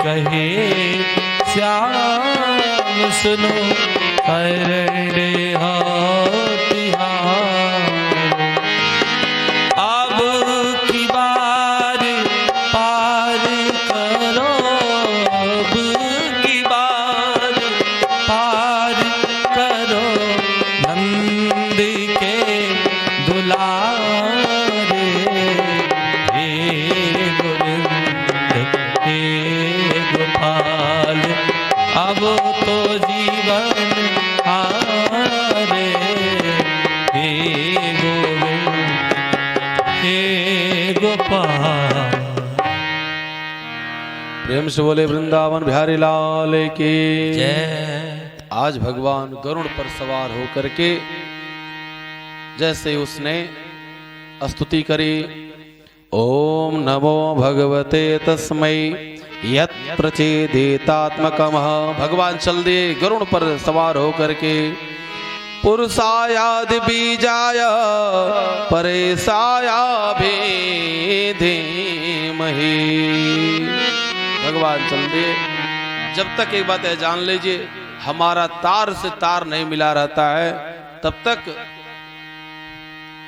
कहे श्याम सुनो कर रे हाथियार। अब की बार पार करो, अब की बार पार करो, नंद के दुलारे। हे गोविंद हे गोपाल, अब तो जीवन हारे। हे गोविंद हे गोपाल। प्रेम से बोले वृंदावन बिहारी लाल की जय। आज भगवान गरुड़ पर सवार होकर के जैसे उसने स्तुति करी, ओम नमो भगवते तस्मै यत् प्रचेदितात्मकमः। भगवान चल दिए गरुड़ पर सवार होकर के, पुरुषायादि बीजाय परेशाया भी धीमहि। भगवान चल दिए। जब तक एक बात है जान लीजिए, हमारा तार से तार नहीं मिला रहता है तब तक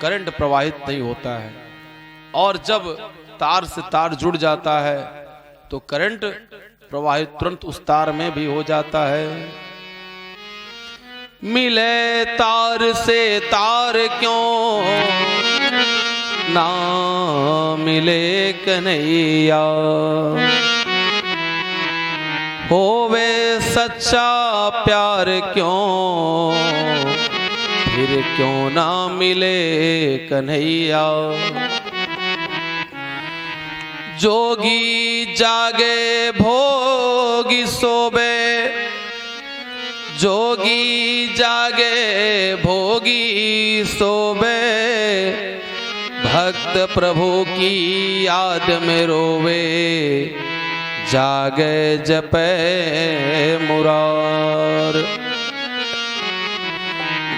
करंट प्रवाहित नहीं होता है, और जब तार से तार जुड़ जाता है तो करंट प्रवाहित तुरंत उस तार में भी हो जाता है। मिले तार से तार क्यों ना मिले कन्हैया, होवे सच्चा प्यार क्यों फिर क्यों ना मिले कन्हैया। जोगी जागे भोगी सोबे, जोगी जागे भोगी सोबे, भक्त प्रभु की याद में रोवे, जागे जपे मुरार।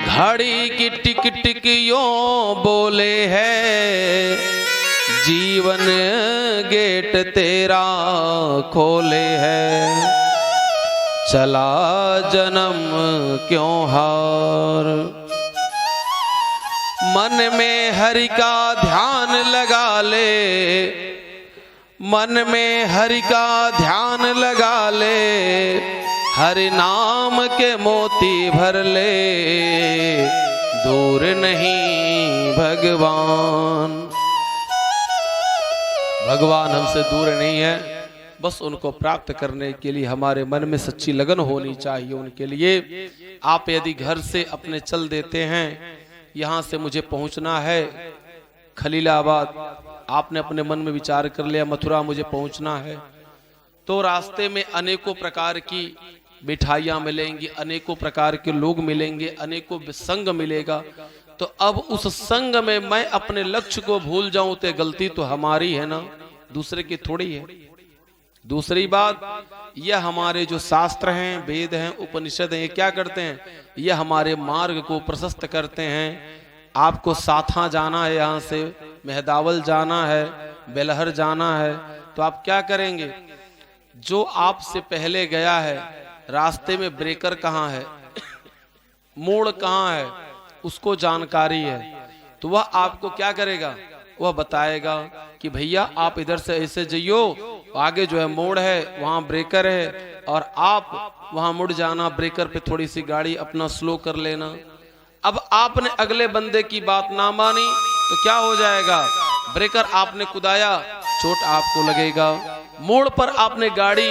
घड़ी की टिक टिक यों बोले है, जीवन गेट तेरा खोले है, चला जन्म क्यों हार। मन में हरि का ध्यान लगा ले, मन में हरि का ध्यान लगा ले, हरि नाम के मोती भर ले, दूर नहीं भगवान। भगवान हमसे दूर नहीं है, बस उनको प्राप्त करने के लिए हमारे मन में सच्ची लगन होनी चाहिए उनके लिए। आप यदि घर से अपने चल देते हैं, यहाँ से मुझे पहुँचना है खलीलाबाद, आपने अपने मन में विचार कर लिया मथुरा मुझे पहुँचना है, तो रास्ते में अनेकों प्रकार की मिठाइयाँ मिलेंगी, अनेकों प्रकार के लोग मिलेंगे, अनेकों संग मिलेगा। तो अब उस संग में मैं अपने लक्ष्य को भूल जाऊं तो गलती तो हमारी है ना, दूसरे की थोड़ी है। दूसरी बात, यह हमारे जो शास्त्र हैं, वेद हैं, उपनिषद हैं, ये क्या करते हैं, यह हमारे मार्ग को प्रशस्त करते हैं। आपको साथा जाना है, यहाँ से मेहदावल जाना है, बेलहर जाना है, तो आप क्या करेंगे, जो आपसे पहले गया है रास्ते में ब्रेकर कहाँ है, मोड़ कहाँ है, उसको जानकारी है, तो वह आपको क्या करेगा, वह बताएगा कि भैया आप इधर से ऐसे जाइयो, आगे जो है मोड़ है, वहां ब्रेकर है, और आप वहां मुड़ जाना, ब्रेकर पे थोड़ी सी गाड़ी अपना स्लो कर लेना। अब आपने अगले बंदे की बात ना मानी तो क्या हो जाएगा, ब्रेकर आपने कुदाया, चोट आपको लगेगा। मोड़ पर आपने गाड़ी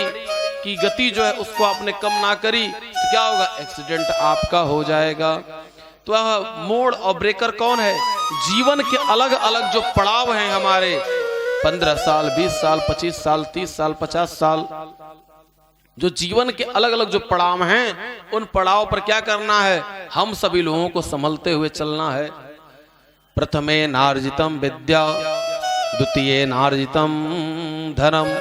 की गति जो है उसको आपने कम ना करी तो क्या होगा, एक्सीडेंट आपका हो जाएगा। तो मोड़ और ब्रेकर कौन है, जीवन के अलग अलग जो पड़ाव हैं हमारे, 15 साल, 20 साल, 25 साल, 30 साल, 50 साल, जो जीवन के अलग अलग जो पड़ाव हैं, उन पड़ाव पर क्या करना है, हम सभी लोगों को संभलते हुए चलना है। प्रथमे नार्जितम विद्या, द्वितीय नार्जितम धनम,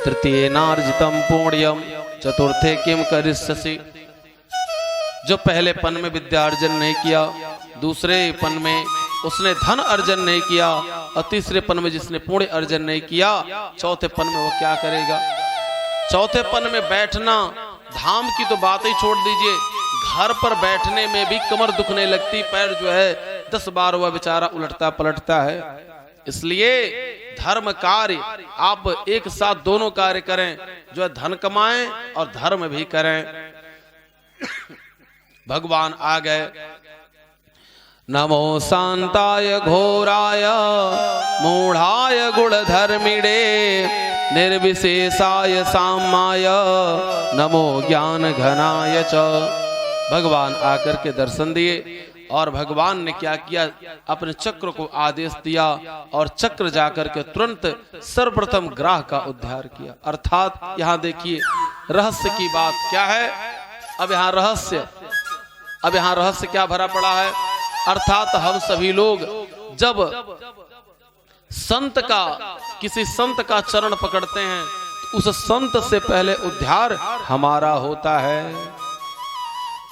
तृतीय नार्जितम पुण्यम, चतुर्थे किम करिष्यसि। जो पहले पन में विद्या अर्जन नहीं किया, दूसरे पन में उसने धन अर्जन नहीं किया, और तीसरे पन में जिसने पुण्य अर्जन नहीं किया, चौथे पन में वो क्या करेगा। चौथेपन में बैठना, धाम की तो बात ही छोड़ दीजिए, घर पर बैठने में भी कमर दुखने लगती, पैर जो है 10 बार वह बेचारा उलटता पलटता है। इसलिए धर्म कार्य आप एक साथ दोनों कार्य करें, जो है धन कमाएं और धर्म भी करें। भगवान आ गए। नमो शांताय घोराय मूढ़ाय गुणधर्मिणे निर्विशेषाय सामाय नमो ज्ञान घनाय च। भगवान आकर के दर्शन दिए और भगवान ने क्या किया, अपने चक्र को आदेश दिया और चक्र जाकर के तुरंत सर्वप्रथम ग्राह का उद्धार किया। अर्थात यहाँ देखिए रहस्य की बात क्या है। अब यहाँ रहस्य क्या भरा पड़ा है। अर्थात हम सभी लोग जब किसी संत का चरण पकड़ते हैं तो उस संत से पहले उद्धार हमारा होता है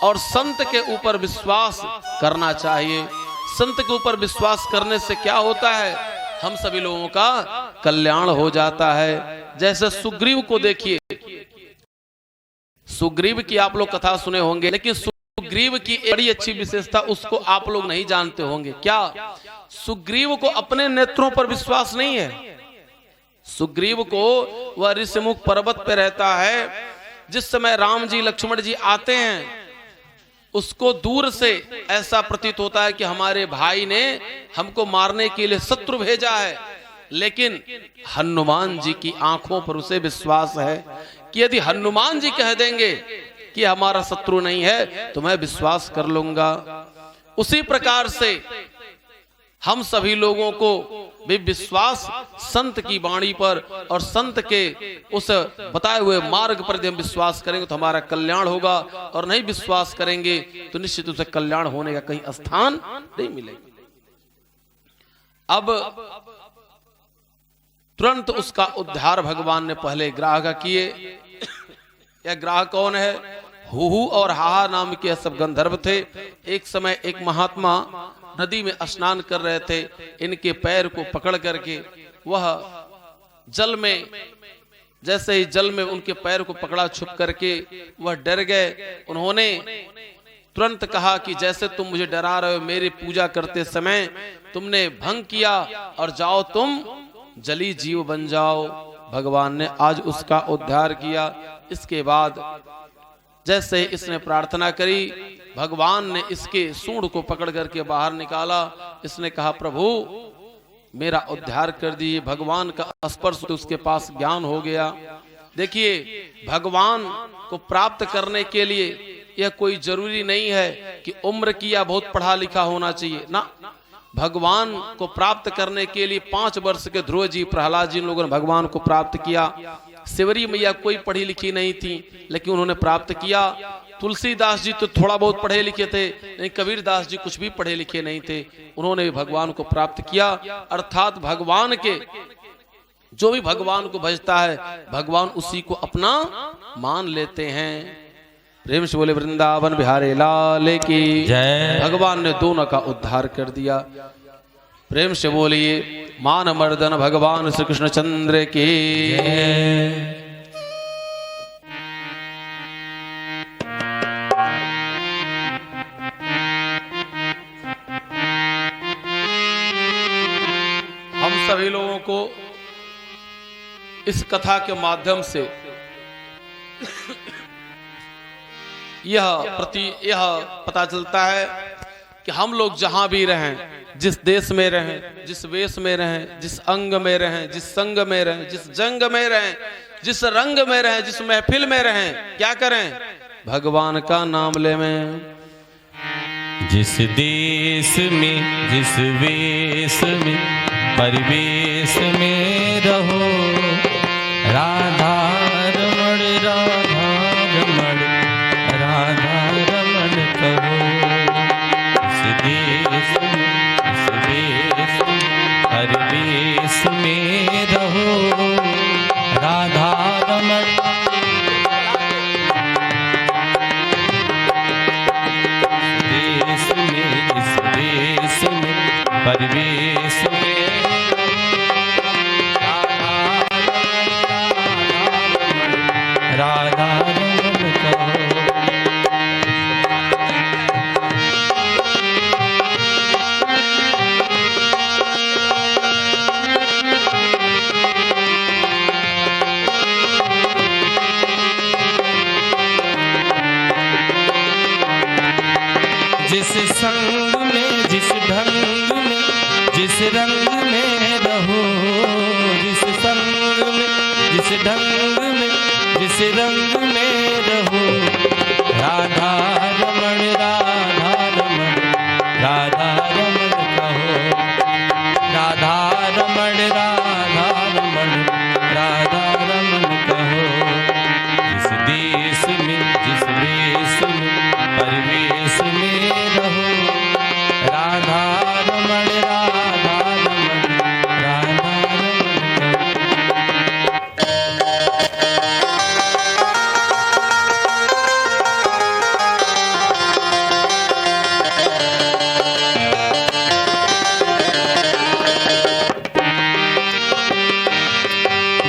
और संत के ऊपर विश्वास करना चाहिए। संत के ऊपर विश्वास करने से क्या होता है, हम सभी लोगों का कल्याण हो जाता है। जैसे सुग्रीव को देखिए, सुग्रीव की आप लोग कथा सुने होंगे, लेकिन सुग्रीव की एक बड़ी अच्छी विशेषता उसको आप लोग नहीं जानते होंगे। क्या? सुग्रीव को अपने नेत्रों पर विश्वास नहीं है। सुग्रीव को वह ऋषिमुख पर्वत पे रहता है। जिस समय राम जी लक्ष्मण जी आते हैं उसको दूर से ऐसा प्रतीत होता है कि हमारे भाई ने हमको मारने के लिए शत्रु भेजा है, लेकिन हनुमान जी की आंखों पर उसे विश्वास है कि यदि हनुमान जी कह देंगे कि हमारा शत्रु नहीं है तो मैं विश्वास कर लूंगा। उसी प्रकार से हम सभी लोगों को भी विश्वास संत की वाणी पर और संत के उस बताए हुए मार्ग पर यदि हम विश्वास करेंगे तो हमारा कल्याण होगा, और नहीं विश्वास करेंगे तो निश्चित रूप से कल्याण होने का कहीं स्थान नहीं मिलेगा। अब तुरंत उसका उद्धार भगवान ने पहले ग्राह का किए। यह ग्राह कौन है? हुहु और हाहा नाम के सब गंधर्व थे। एक समय एक महात्मा नदी में स्नान कर रहे थे। इनके पैर को पकड़ करके वह जल में, जैसे ही जल में उनके पैर को पकड़ा छुप करके, वह डर गए। उन्होंने तुरंत कहा कि जैसे तुम मुझे डरा रहे हो, मेरी पूजा करते समय तुमने भंग किया और जाओ तुम जली जीव बन जाओ। भगवान ने आज उसका उद्धार किया। इसके बाद जैसे इसने प्रार्थना करी, भगवान ने इसके सूंड को पकड़ करके बाहर निकाला। इसने कहा प्रभु मेरा उद्धार कर दिए। भगवान का स्पर्श तो उसके पास ज्ञान हो गया। देखिए भगवान को प्राप्त करने के लिए यह कोई जरूरी नहीं है कि उम्र की या बहुत पढ़ा लिखा होना चाहिए ना। भगवान को प्राप्त करने के लिए 5 वर्ष के ध्रुव जी, प्रहलाद जी, लोगों ने भगवान को प्राप्त किया। सिवरी मैया कोई पढ़ी लिखी नहीं थी, लेकिन उन्होंने प्राप्त किया। तुलसीदास जी तो थोड़ा बहुत पढ़े लिखे थे, नहीं कबीर दास जी कुछ भी पढ़े लिखे नहीं थे, उन्होंने भी भगवान को प्राप्त किया। अर्थात भगवान के जो भी भगवान को भजता है भगवान उसी को अपना मान लेते हैं। प्रेम से बोले वृंदावन बिहारी लाल की जय। भगवान ने दोनों का उद्धार कर दिया। प्रेम से बोलिए मान मर्दन भगवान श्री कृष्ण चंद्र की जय। हम सभी लोगों को इस कथा के माध्यम से यह पता चलता है कि हम लोग जहां भी रहें, जिस देश में रहें, जिस वेश में रहें, जिस अंग में रहें, जिस संग में रहें, जिस जंग में रहें, जिस रंग में रहें, जिस महफिल में रहें, क्या करें? भगवान का नाम ले में। जिस देश में, जिस वेश में, परिवेश में रहो, राधा रमण, राधा रमण, राधा रमण कहो। इस देश में, इस वेश में, परिवेश में रहो, राधा रमण। देश में, इस देश में, परिवेश में संग में जिस ढंग में जिस रंग में रहो, जिस संग में जिस ढंग में जिस रंग में रहो, राधा रमण राधा रमण राधा रमण कहो, राधा रमण राधा रमण राधा रमण कहो। जिस देश में जिस वेश में परिवेश में रहो, राधा रमण राधा रमण राधा रमण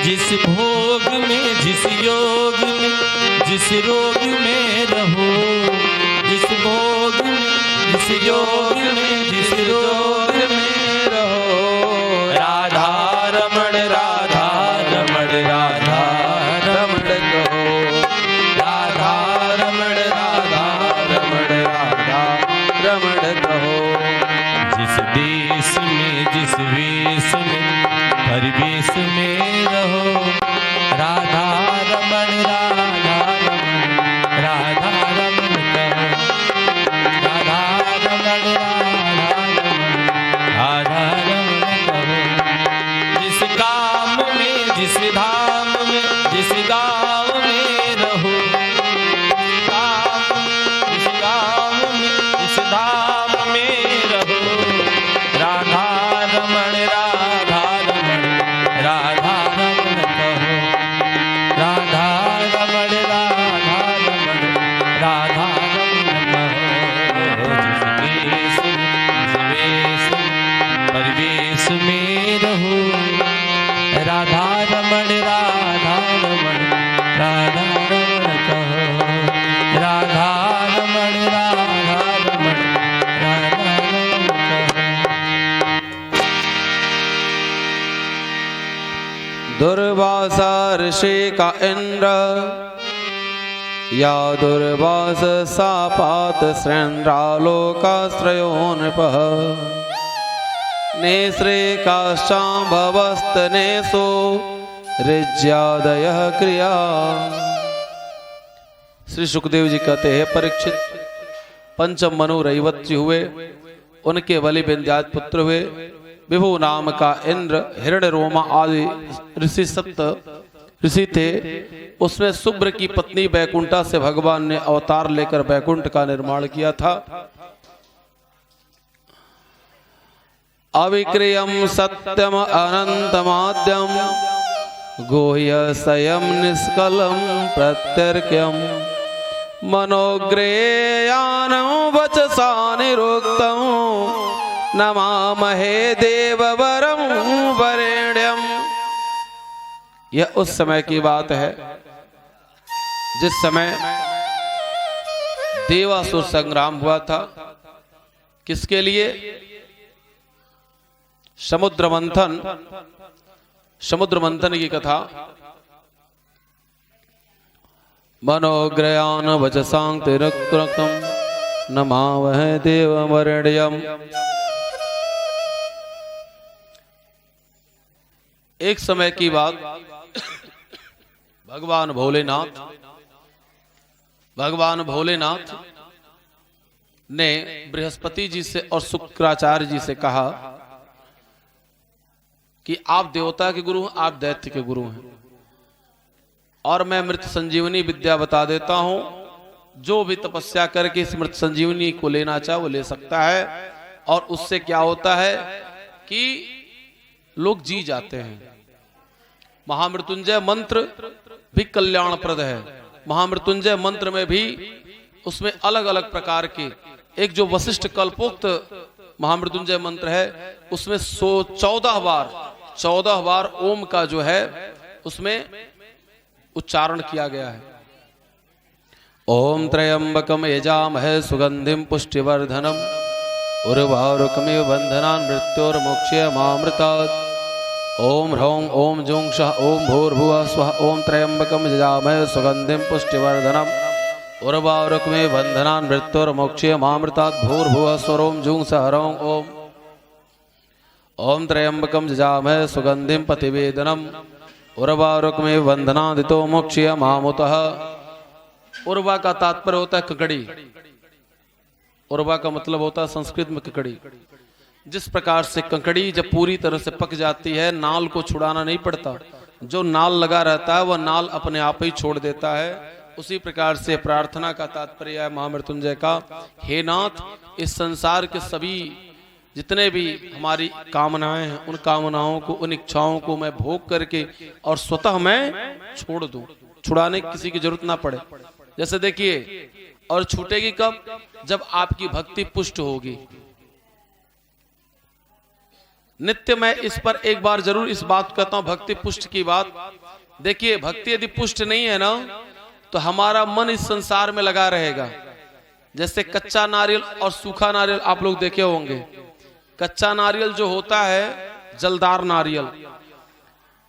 जिस भोग में जिस योग में जिस रोग में रहो, जिस भोग में जिस योग में जिस रोग में रहो, राधा रमण राधा रमण राधा रमण कहो, राधा रमण राधा रमण राधा रमण कहो। जिस देश में जिस वेश में परिवेश में रहो, राधा रमण राधा रमण राधा रमण कहो, राधा रमण राधा रमण राधा रमण कहो। जिस काम में जिस धाम में जिस गाँव में रहो, जिस गाँव में जिस धाम में रहो, राधा रमण राधा रमण राधा रमण कहो, राधा रमण राधा रमण राधा रमण कहो। जिस देश में जिस वेश में परिवेश में रहो, राधा रमण राधा रमण राधा रमण कहो, राधा रमण राधा रमण राधा रमण कहो। दुर्वासा ऋषि का इंद्र, या दुर्वास सापात श्रेन्द्रालोकाश्रयो नृपः, नेश्रे काश्चाम्भवस्तनेषु ऋज्यादयः क्रिया। श्री सुखदेव जी कहते हैं, परीक्षित पंचम मनु रैवत हुए, उनके बलि विंध्याज पुत्र हुए, विभु नाम का इंद्र, हिरण्य रोमा आदि ऋषि सप्त ऋषि थे। उसमें शुभ्र की पत्नी बैकुंठा से भगवान ने अवतार लेकर बैकुंठ का निर्माण किया था। अविक्रियम सत्यम अनंतमाद्यम गुह्यसयम निष्कलम प्रत्यर्क्यम मनोग्रेयानं वचसा निरुक्तं नमामहे देववरं वरेण्यम। यह उस समय की बात है जिस समय देवासुर संग्राम हुआ था। किसके लिए? समुद्र मंथन की कथा। मनोग्रयान वचसां तिरक्रकं नमामहे देववरेण्यम। एक समय की बात, भगवान भोलेनाथ ने बृहस्पति जी से और शुक्राचार्य जी से कहा कि आप देवता के गुरु हैं, आप दैत्य के गुरु हैं, और मैं मृत संजीवनी विद्या बता देता हूं। जो भी तपस्या करके इस मृत संजीवनी को लेना चाहे वो ले सकता है। और उससे क्या होता है कि लोग जी जाते हैं। महामृत्युंजय मंत्र भी कल्याणप्रद है। महामृत्युंजय मंत्र में भी उसमें अलग अलग प्रकार के, एक जो वशिष्ठ कल्पोक्त महामृत्युंजय मंत्र है उसमें 14 बार ओम का जो है उसमें उच्चारण किया गया है। ओम त्र्यंबकम यजामहे सुगंधिम पुष्टिवर्धनम उर्वारुकमिव बंधनान् मृत्योर्मुक्षयमामृतात्। ओम ह्रौं ओम जुं क्षः ओम भूर्भुवः स्वः ओम त्र्यंबकम यजामहे सुगंधिम पुष्टिवर्धनम उर्वारुक में बंधनान मृत्युर्मोक्षे मामृतात् भूर्भुवः स्वरोम जुं सहरों ओम ओम त्र्यंबकम जजामहे सुगंधिम पतिवेदनम उर्वारुक में बंधनादितो मोक्षे मामुतः। उर्वा का तात्पर्य होता है ककड़ी। उर्वा का मतलब होता है संस्कृत में ककड़ी। जिस प्रकार से ककड़ी जब पूरी तरह से पक जाती है, नाल को छुड़ाना नहीं पड़ता, जो नाल लगा रहता है वह नाल अपने आप ही छोड़ देता है। उसी प्रकार से प्रार्थना का तात्पर्य है महामृत्युंजय का, हे नाथ, इस संसार के सभी जितने भी हमारी कामनाएं हैं, उन कामनाओं को, उन इच्छाओं को मैं भोग करके और स्वतः मैं छोड़ दूं, छुड़ाने की किसी की जरूरत ना पड़े। जैसे देखिए, और छूटेगी कब? जब आपकी भक्ति पुष्ट होगी। नित्य मैं इस पर एक बार जरूर इस बात कहता हूं, भक्ति पुष्ट की बात। देखिए, भक्ति यदि पुष्ट नहीं है ना, तो हमारा मन इस संसार में लगा रहेगा। जैसे कच्चा नारियल और सूखा नारियल आप लोग देखे होंगे। कच्चा नारियल जो होता है, जलदार नारियल,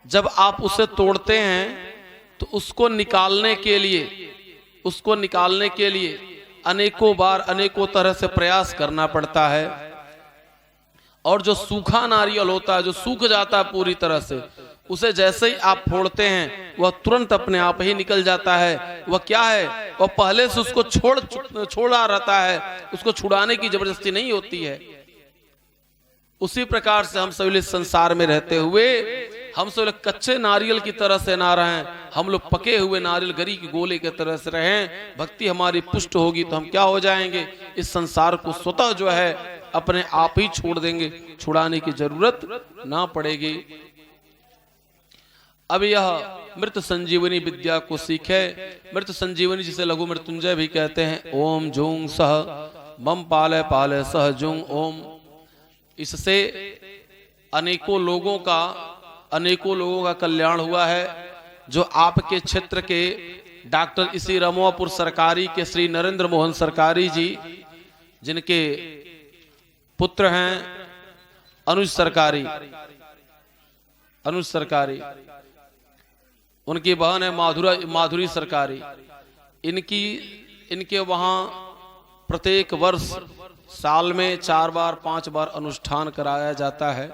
जब आप उसे तोड़ते हैं तो उसको निकालने के लिए अनेकों बार अनेकों तरह से प्रयास करना पड़ता है। और जो सूखा नारियल होता है, जो सूख जाता है पूरी तरह से, उसे जैसे ही आप फोड़ते हैं वह तुरंत अपने आप ही निकल जाता है। वह क्या है? वह पहले से उसको छोड़ा रहता है, उसको छुड़ाने की जबरदस्ती नहीं होती है। उसी प्रकार से हम सभी संसार में रहते हुए हम सब लोग कच्चे नारियल की तरह से ना रहें, हम लोग पके हुए नारियल गरी की गोले की तरह से रहें। भक्ति हमारी पुष्ट होगी तो हम क्या हो जाएंगे? इस संसार को स्वतः जो है अपने आप ही छोड़ देंगे, छुड़ाने की जरूरत ना पड़ेगी। अब यह मृत संजीवनी विद्या को सीखे। मृत संजीवनी जिसे लघु मृत्युंजय भी कहते हैं। ओम जूं सह मम पालय पालय सह जूं ओम। इससे अनेकों लोगों का कल्याण हुआ है। जो आपके क्षेत्र के डॉक्टर इसी रमुआपुर सरकारी के श्री नरेंद्र मोहन सरकारी जी, जिनके पुत्र हैं अनुज सरकारी, उनकी बहन है माधुरी सरकारी। इनके वहां प्रत्येक वर्ष साल में 4 बार 5 बार अनुष्ठान कराया जाता है।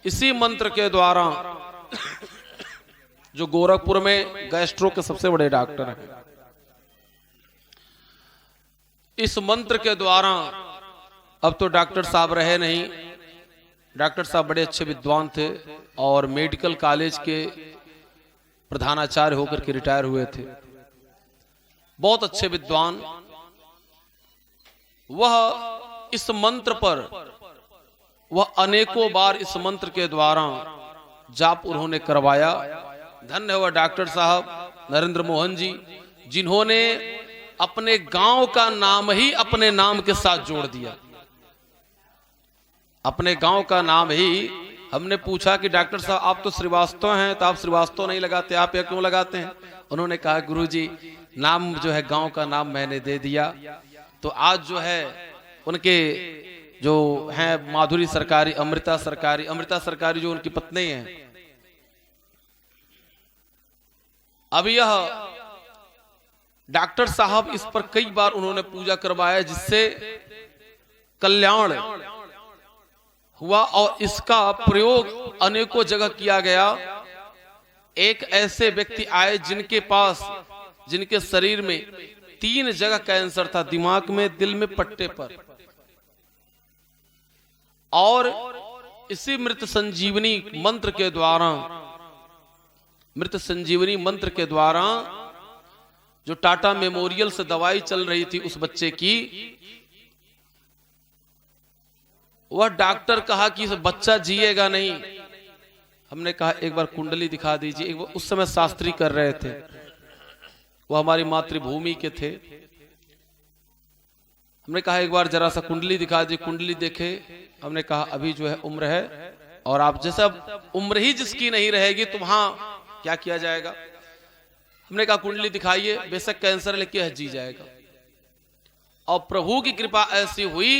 इसी मंत्र के द्वारा, जो गोरखपुर में गैस्ट्रो के सबसे बड़े डॉक्टर हैं, इस मंत्र के द्वारा, अब तो डॉक्टर साहब रहे नहीं, डॉक्टर साहब बड़े अच्छे विद्वान थे और मेडिकल कॉलेज के प्रधानाचार्य होकर के रिटायर हुए थे। बहुत अच्छे विद्वान। वह इस मंत्र पर, वह अनेकों बार इस मंत्र के द्वारा जाप उन्होंने करवाया। धन्य हुआ डॉक्टर साहब नरेंद्र मोहन जी, जिन्होंने अपने गांव का नाम ही अपने नाम के साथ जोड़ दिया। अपने गांव का नाम ही। हमने पूछा कि डॉक्टर साहब आप तो श्रीवास्तव हैं, तो आप श्रीवास्तव नहीं लगाते, आप यह क्यों लगाते हैं? उन्होंने कहा गुरुजी, नाम जो है गांव का नाम मैंने दे दिया। तो आज जो है उनके जो हैं माधुरी सरकारी, अमृता सरकारी जो उनकी पत्नी हैं। अब यह डॉक्टर साहब इस पर कई बार उन्होंने पूजा करवाया, जिससे कल्याण हुआ और इसका प्रयोग अनेकों जगह किया गया। एक ऐसे व्यक्ति आए जिनके शरीर में 3 जगह कैंसर था, दिमाग में, दिल में, पट्टे पर। और इसी मृत संजीवनी मंत्र के द्वारा जो टाटा मेमोरियल से दवाई चल रही थी उस बच्चे की, वह डॉक्टर कहा कि बच्चा जिएगा नहीं। हमने कहा एक बार कुंडली दिखा दीजिए। एक बार, उस समय शास्त्री कर रहे थे, वो हमारी मातृभूमि के थे। हमने कहा एक बार जरा सा कुंडली दिखा दीजिए। कुंडली देखे, हमने कहा अभी जो है उम्र है, और आप जैसा उम्र ही जिसकी नहीं रहेगी तो वहां क्या किया जाएगा? हमने कहा कुंडली दिखाइए, बेशक कैंसर लेके जी जाएगा। और प्रभु की कृपा ऐसी हुई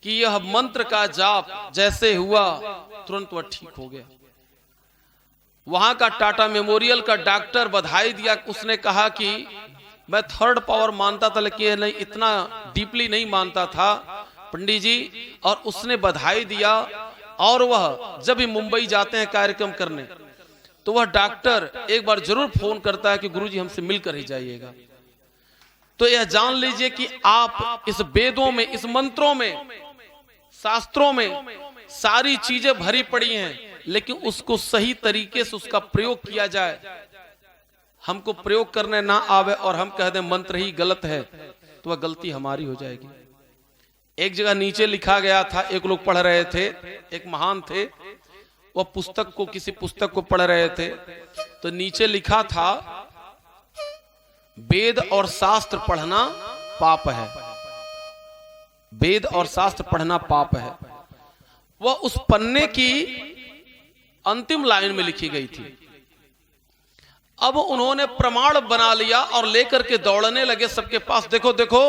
कि यह मंत्र का जाप जैसे हुआ तुरंत वह ठीक हो गया। वहां का टाटा मेमोरियल का डॉक्टर बधाई दिया। उसने कहा कि मैं थर्ड पावर मानता था, लेकिन नहीं, इतना डीपली नहीं मानता था पंडित जी। और उसने बधाई दिया। और वह जब भी मुंबई जाते हैं कार्यक्रम करने, तो वह डॉक्टर एक बार जरूर फोन करता है कि गुरुजी हमसे मिलकर ही जाइएगा। तो यह जान लीजिए कि आप इस वेदों में, इस मंत्रों में, शास्त्रों में सारी चीजें भरी पड़ी हैं, लेकिन उसको सही तरीके से उसका प्रयोग किया जाए। हमको प्रयोग करने ना आवे और हम कह दें मंत्र ही गलत है, तो वह गलती हमारी हो जाएगी। एक जगह नीचे लिखा गया था, एक लोग पढ़ रहे थे, एक महान थे, वह किसी पुस्तक को पढ़ रहे थे, तो नीचे लिखा था वेद और शास्त्र पढ़ना पाप है। वेद और शास्त्र पढ़ना पाप है। वह उस पन्ने की अंतिम लाइन में लिखी गई थी। अब उन्होंने प्रमाण बना लिया और लेकर के दौड़ने लगे सबके पास, देखो देखो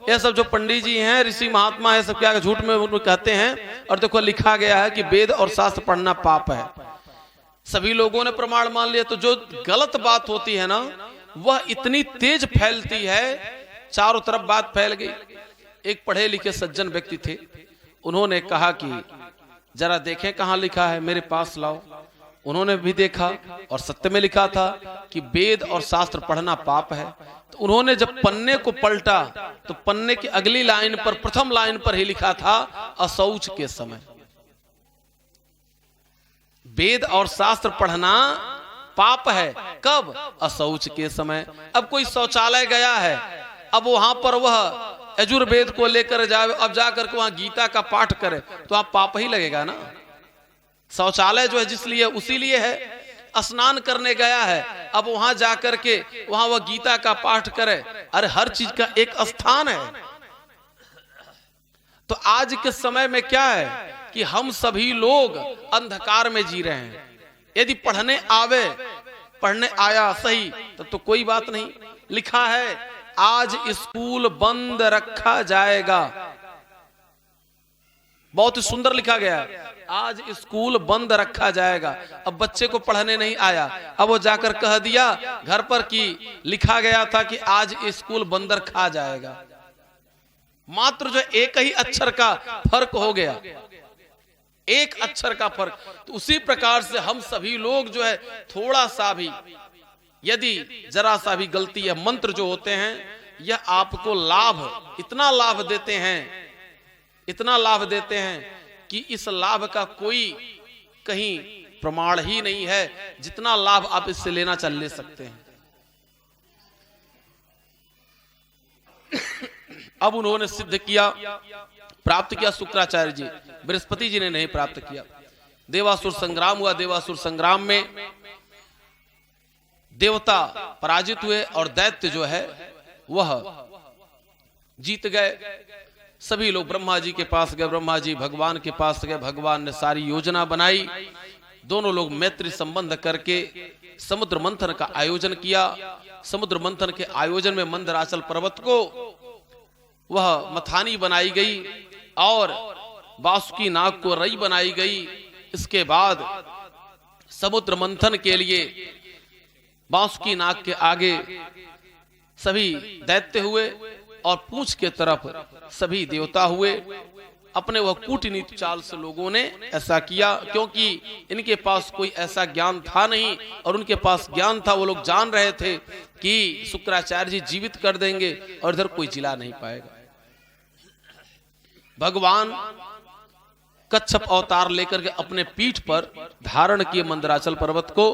ये सब जो पंडित जी हैं, ऋषि महात्मा है, सब क्या झूठ में कहते हैं, और देखो लिखा गया है कि वेद और शास्त्र पढ़ना पाप है। सभी लोगों ने प्रमाण मान लिया। तो जो गलत बात होती है ना, वह इतनी तेज फैलती है, चारों तरफ बात फैल गई। एक पढ़े लिखे सज्जन व्यक्ति थे, उन्होंने कहा कि जरा देखें कहां लिखा है, मेरे पास लाओ। उन्होंने भी देखा और सत्य में लिखा था कि वेद और शास्त्र पढ़ना पाप है। तो उन्होंने जब पन्ने को पलटा, तो पन्ने की अगली लाइन पर, प्रथम लाइन पर ही लिखा था अशौच के समय। वेद और शास्त्र पढ़ना पाप है। कब? अशौच के समय। अब कोई शौचालय गया है, अब वहां पर वह यजुर्वेद को लेकर जाए, अब जाकर के वहां गीता का पाठ करे, तो आप पाप ही लगेगा ना। शौचालय जो है जिस लिए, उसी लिए है। स्नान करने गया है, अब वहां जाकर के वहां वह गीता का पाठ करे। अरे हर चीज का एक स्थान है। तो आज के समय में क्या है कि हम सभी लोग अंधकार में जी रहे हैं। यदि पढ़ने आया सही, तब तो कोई बात नहीं। लिखा है आज स्कूल बंद रखा जाएगा, बहुत ही सुंदर लिखा गया है, आज स्कूल बंद रखा जाएगा। अब बच्चे को पढ़ने नहीं आया, अब वो जाकर कह दिया घर पर कि लिखा गया था कि आज स्कूल बंद रखा जाएगा। मात्र जो एक ही अक्षर का फर्क हो गया, एक अक्षर का फर्क। तो उसी प्रकार से हम सभी लोग जो है थोड़ा सा भी, यदि जरा सा भी गलती है, मंत्र जो होते हैं यह आपको लाभ, इतना लाभ देते हैं, इतना लाभ देते हैं कि इस लाभ का कोई कहीं प्रमाण ही नहीं है। जितना लाभ आप इससे लेना चाह ले सकते हैं। अब उन्होंने सिद्ध किया, प्राप्त किया शुक्राचार्य जी, बृहस्पति जी ने नहीं प्राप्त किया। देवासुर संग्राम हुआ। देवासुर संग्राम में देवता पराजित हुए और दैत्य जो है वह जीत गए। सभी लोग ब्रह्मा जी के पास गए, ब्रह्मा जी भगवान के पास गए, भगवान ने सारी योजना बनाई। दोनों लोग मैत्री संबंध करके समुद्र मंथन का आयोजन किया। समुद्र मंथन के आयोजन में मंदराचल पर्वत को वह मथानी बनाई गई और वासुकी नाग को रई बनाई गई। इसके बाद समुद्र मंथन के लिए वासुकी नाग के आगे सभी दैत्य हुए और पूंछ के तरफ सभी देवता हुए। अपने वह कूटनीति चाल से लोगों ने ऐसा किया, क्योंकि इनके पास कोई ऐसा ज्ञान था नहीं, और उनके पास ज्ञान था। वो लोग जान रहे थे कि शुक्राचार्य जी जीवित कर देंगे और इधर कोई जिला नहीं पाएगा। भगवान कच्छप अवतार लेकर के अपने पीठ पर धारण किए मंदराचल पर्वत को।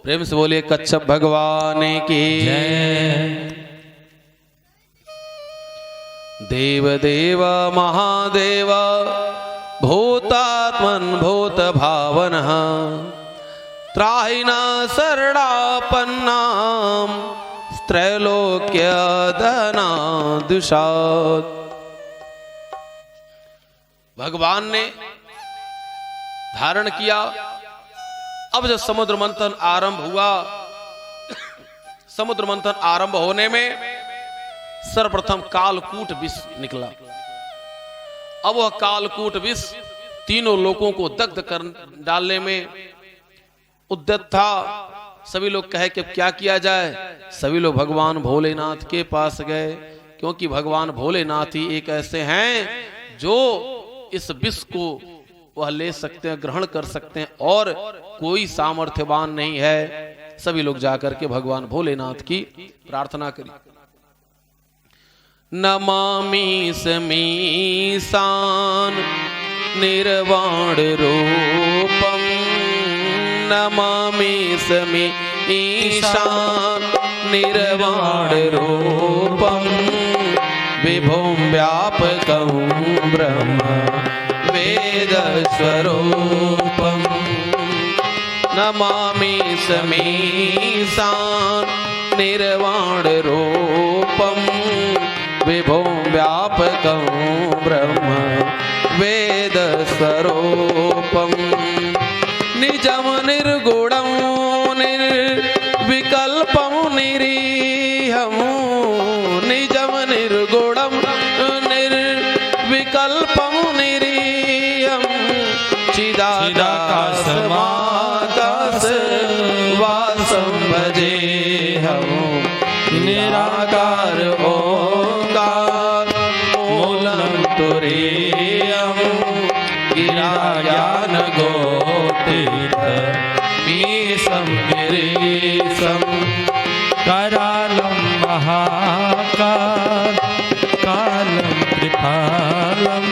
प्रेम से बोलिए कच्छप भगवान की जय। देव देव महादेव भूतात्मन भूत भावन त्राहिना शरणापन्नाम त्रैलोक्य दना दुषात्। भगवान ने धारण किया। अब जब समुद्र मंथन आरंभ हुआ, समुद्र मंथन आरंभ होने में सर्वप्रथम कालकूट विष निकला। अब वह कालकूट विष तीनों लोगों को दग्ध कर डालने में उद्यत था। सभी लोग कहे कि अब क्या किया जाए। सभी लोग भगवान भोलेनाथ के पास गए, क्योंकि भगवान भोलेनाथ ही एक ऐसे हैं जो इस विष को वह ले सकते हैं, ग्रहण कर सकते हैं, और कोई सामर्थ्यवान नहीं है। सभी लोग जाकर के भगवान भोलेनाथ की प्रार्थना करी। नमामि समीशान निर्वाण रूपम, नमामि समीशान निर्वाण रूपम, विभुं व्यापकं ब्रह्म वेद स्वरूपम। नमामि समीशान निर्वाण रूपम, विभुं व्यापकं ब्रह्म वेद स्वरूपम। निजं निर्गुणं निर्विकल्पं निरीहं, निजं निर्गुणं निर्विकल्पं निरीहं, चिदाकाशवासं भजेऽहं। निराकार ओंकार मूलं तुरीयं, गिरा ज्ञान गोतीर्थ मीशं गिरीशं। करालं महाकाल कालं कृपालं,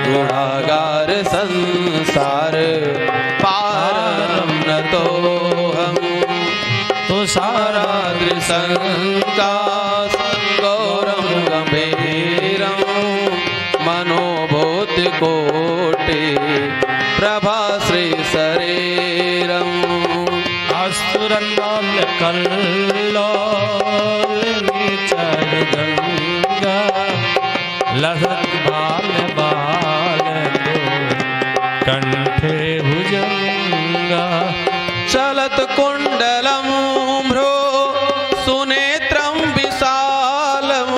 गुणागार संसार पारं नतोऽहम्। तुषाराद्रिसङ्काश गौरं गम्भीरं, मनोभूतिकोटि प्रभाश्री शरीरम्। असुरन्दोलकल्लोलनिचरगङ्गा, लसत् बाल बाल कंठे भुजंगा। चलत कुंडलं भ्रो सुनेत्रं विशालं,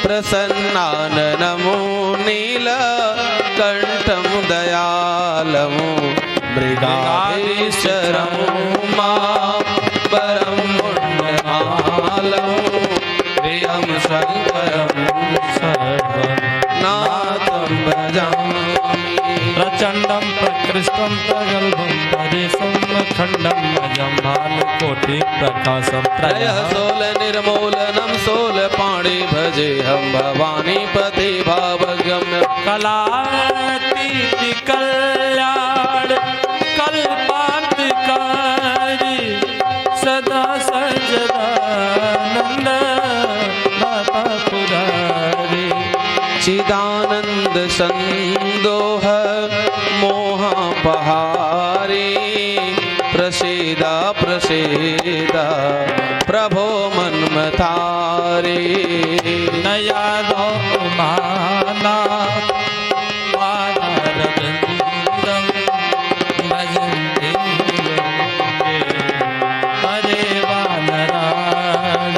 प्रसन्नाननं नीलकण्ठं दयालं। मृगाधीशरं मां परं मुण्डमालं, प्रियं शङ्करं सर्वनाथं भजामि। प्रचंडं प्रकृष्टं प्रगल्भं परेशं खंडं अजं भानुकोटि प्रकाशं। त्रयः सोल निर्मूलनं सोलपाणि भजेऽहं, भवानीपति भावगम्य। कलातीत कल्याण कल्पांतकारी, सदा सज्जदानंद दाता पुरारी। चिदानंद संदोह मोहापहारी, प्रसीदा प्रसीदा प्रभो मन्मथारी। नया दो माना वानरवृंदं, भजन्ते लोके हरे वानराण।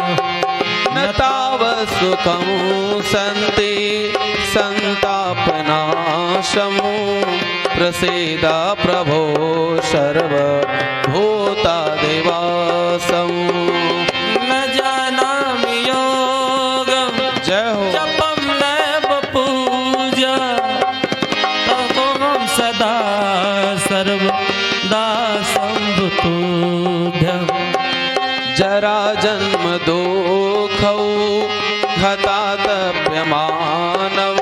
न तावत् सुखं सन्ति संतापनाशं, प्रसीदा प्रभो सर्वभूतादिवासम्। न जानामि योगं जय हो। जपं नैव पूजा, तपोहं सदा सर्वदा संभुतुभ्यं। जरा जन्म दुःखौ घतातप्यमानौ,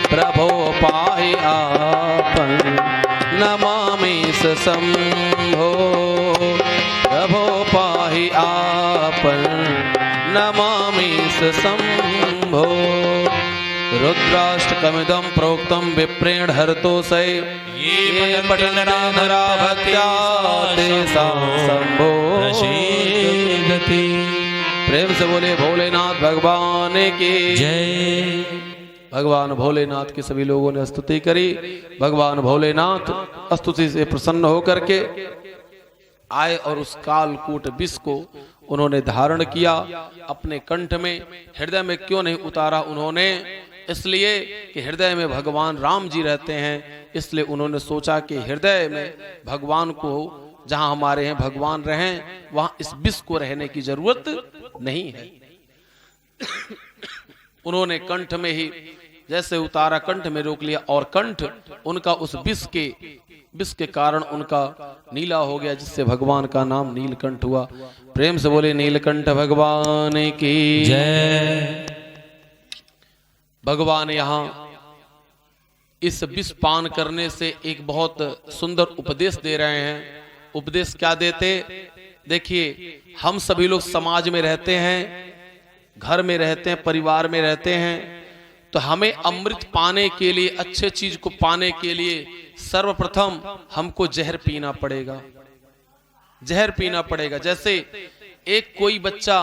प्रभो पाहि आपन् नमामि शम्भो। प्रभो पाहि आपन् नमामि शम्भो। रुद्राष्टकमिदं प्रोक्तं विप्रेण हरतोषये, ये पठन् नरा भक्त्या तेषां शम्भो प्रसीदति। प्रेम से बोले भोलेनाथ भगवान की जय। भगवान भोलेनाथ की सभी लोगों ने स्तुति करी। भगवान भोलेनाथ स्तुति से प्रसन्न होकर के आए और उस कालकूट विष को उन्होंने धारण किया अपने कंठ में। हृदय में क्यों नहीं उतारा उन्होंने? इसलिए कि हृदय में भगवान राम जी रहते हैं, इसलिए उन्होंने सोचा कि हृदय में भगवान को, जहां हमारे हैं भगवान रहें, वहां इस विष को रहने की जरूरत नहीं है। उन्होंने कंठ में ही जैसे उतारा, कंठ में रोक लिया और कंठ उनका उस विष के कारण उनका नीला हो गया, जिससे भगवान का नाम नीलकंठ हुआ। प्रेम से बोले नीलकंठ भगवान की जय। भगवान यहाँ इस विष पान करने से एक बहुत सुंदर उपदेश दे रहे हैं। उपदेश क्या देते? देखिए, हम सभी लोग समाज में रहते हैं, घर में रहते हैं, परिवार में रहते हैं, तो हमें अमृत पाने के लिए, अच्छे चीज को पाने के लिए सर्वप्रथम हमको जहर पीना पड़ेगा। जहर पीना पड़ेगा। जैसे एक कोई बच्चा